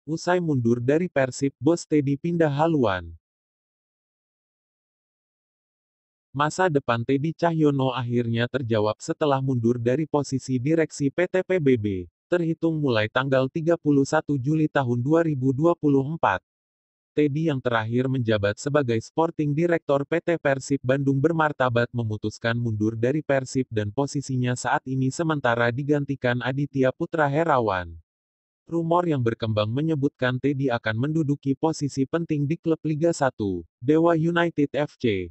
Usai mundur dari Persib, bos Teddy pindah haluan. Masa depan Teddy Cahyono akhirnya terjawab setelah mundur dari posisi direksi PT PBB, terhitung mulai tanggal 31 Juli tahun 2024. Teddy yang terakhir menjabat sebagai Sporting Direktor PT Persib Bandung bermartabat memutuskan mundur dari Persib dan posisinya saat ini sementara digantikan Aditya Putra Herawan. Rumor yang berkembang menyebutkan Teddy akan menduduki posisi penting di klub Liga 1, Dewa United FC.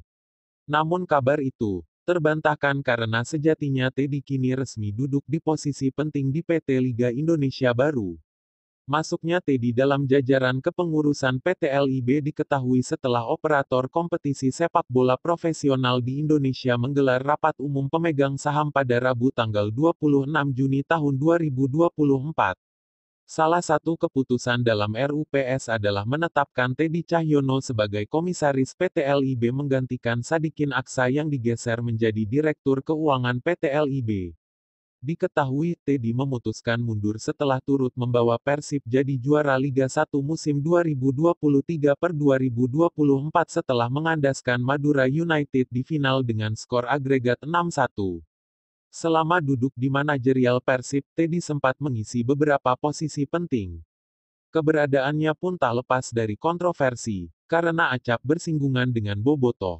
Namun kabar itu terbantahkan karena sejatinya Teddy kini resmi duduk di posisi penting di PT Liga Indonesia Baru. Masuknya Teddy dalam jajaran kepengurusan PT LIB diketahui setelah operator kompetisi sepak bola profesional di Indonesia menggelar rapat umum pemegang saham pada Rabu tanggal 26 Juni tahun 2024. Salah satu keputusan dalam RUPS adalah menetapkan Teddy Cahyono sebagai komisaris PT LIB menggantikan Sadikin Aksa yang digeser menjadi Direktur Keuangan PT LIB. Diketahui, Teddy memutuskan mundur setelah turut membawa Persib jadi juara Liga 1 musim 2023-2024 setelah mengandaskan Madura United di final dengan skor agregat 6-1. Selama duduk di manajerial Persib, Teddy sempat mengisi beberapa posisi penting. Keberadaannya pun tak lepas dari kontroversi, karena acap bersinggungan dengan Bobotoh.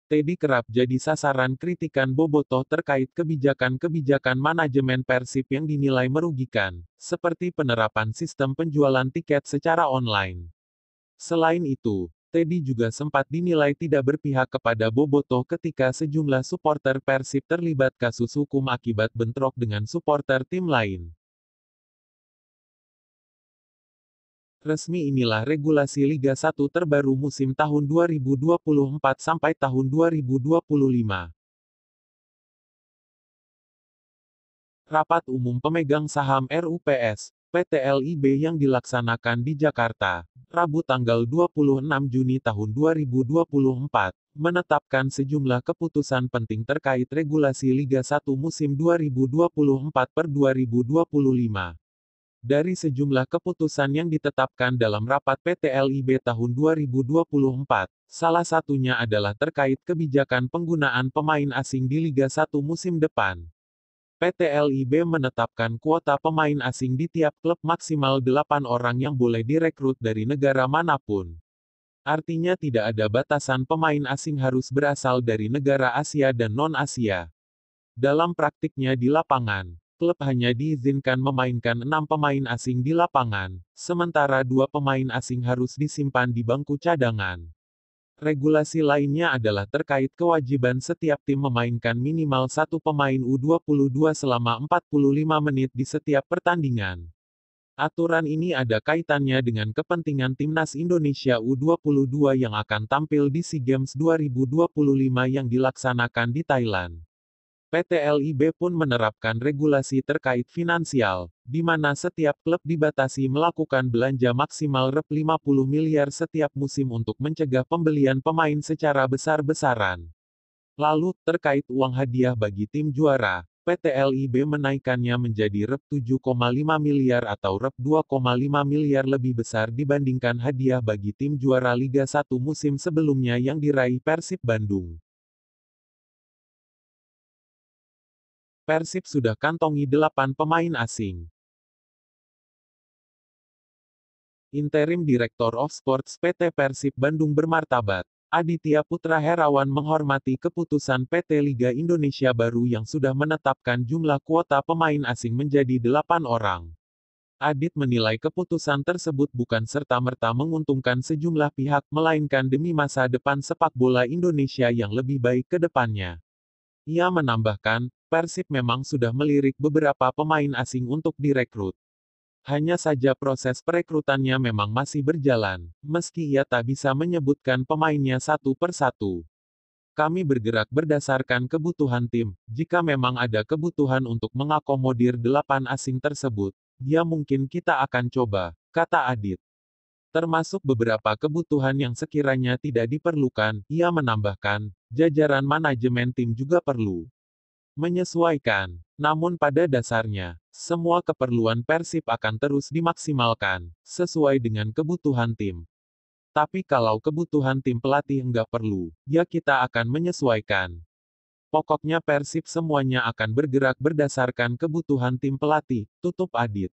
Teddy kerap jadi sasaran kritikan Bobotoh terkait kebijakan-kebijakan manajemen Persib yang dinilai merugikan, seperti penerapan sistem penjualan tiket secara online. Selain itu, Teddy juga sempat dinilai tidak berpihak kepada Bobotoh ketika sejumlah supporter Persib terlibat kasus hukum akibat bentrok dengan supporter tim lain. Resmi inilah regulasi Liga 1 terbaru musim tahun 2024 sampai tahun 2025. Rapat Umum Pemegang Saham RUPS, PT LIB yang dilaksanakan di Jakarta, Rabu tanggal 26 Juni tahun 2024, menetapkan sejumlah keputusan penting terkait regulasi Liga 1 musim 2024-2025. Dari sejumlah keputusan yang ditetapkan dalam rapat PT LIB tahun 2024, salah satunya adalah terkait kebijakan penggunaan pemain asing di Liga 1 musim depan. PT LIB menetapkan kuota pemain asing di tiap klub maksimal 8 orang yang boleh direkrut dari negara manapun. Artinya tidak ada batasan pemain asing harus berasal dari negara Asia dan non-Asia. Dalam praktiknya di lapangan, klub hanya diizinkan memainkan 6 pemain asing di lapangan, sementara 2 pemain asing harus disimpan di bangku cadangan. Regulasi lainnya adalah terkait kewajiban setiap tim memainkan minimal 1 pemain U22 selama 45 menit di setiap pertandingan. Aturan ini ada kaitannya dengan kepentingan Timnas Indonesia U22 yang akan tampil di SEA Games 2025 yang dilaksanakan di Thailand. PT LIB pun menerapkan regulasi terkait finansial, di mana setiap klub dibatasi melakukan belanja maksimal Rp50 miliar setiap musim untuk mencegah pembelian pemain secara besar-besaran. Lalu, terkait uang hadiah bagi tim juara, PT LIB menaikkannya menjadi Rp7,5 miliar atau Rp2,5 miliar lebih besar dibandingkan hadiah bagi tim juara Liga 1 musim sebelumnya yang diraih Persib Bandung. Persib sudah kantongi 8 pemain asing. Interim Director of Sports PT Persib Bandung bermartabat, Aditya Putra Herawan menghormati keputusan PT Liga Indonesia Baru yang sudah menetapkan jumlah kuota pemain asing menjadi 8 orang. Adit menilai keputusan tersebut bukan serta-merta menguntungkan sejumlah pihak, melainkan demi masa depan sepak bola Indonesia yang lebih baik ke depannya. Ia menambahkan, Persib memang sudah melirik beberapa pemain asing untuk direkrut. Hanya saja proses perekrutannya memang masih berjalan, meski ia tak bisa menyebutkan pemainnya satu per satu. Kami bergerak berdasarkan kebutuhan tim, jika memang ada kebutuhan untuk mengakomodir 8 asing tersebut, ya mungkin kita akan coba, kata Adit. Termasuk beberapa kebutuhan yang sekiranya tidak diperlukan, ia menambahkan, jajaran manajemen tim juga perlu menyesuaikan. Namun pada dasarnya, semua keperluan Persib akan terus dimaksimalkan, sesuai dengan kebutuhan tim. Tapi kalau kebutuhan tim pelatih enggak perlu, ya kita akan menyesuaikan. Pokoknya Persib semuanya akan bergerak berdasarkan kebutuhan tim pelatih, tutup Adit.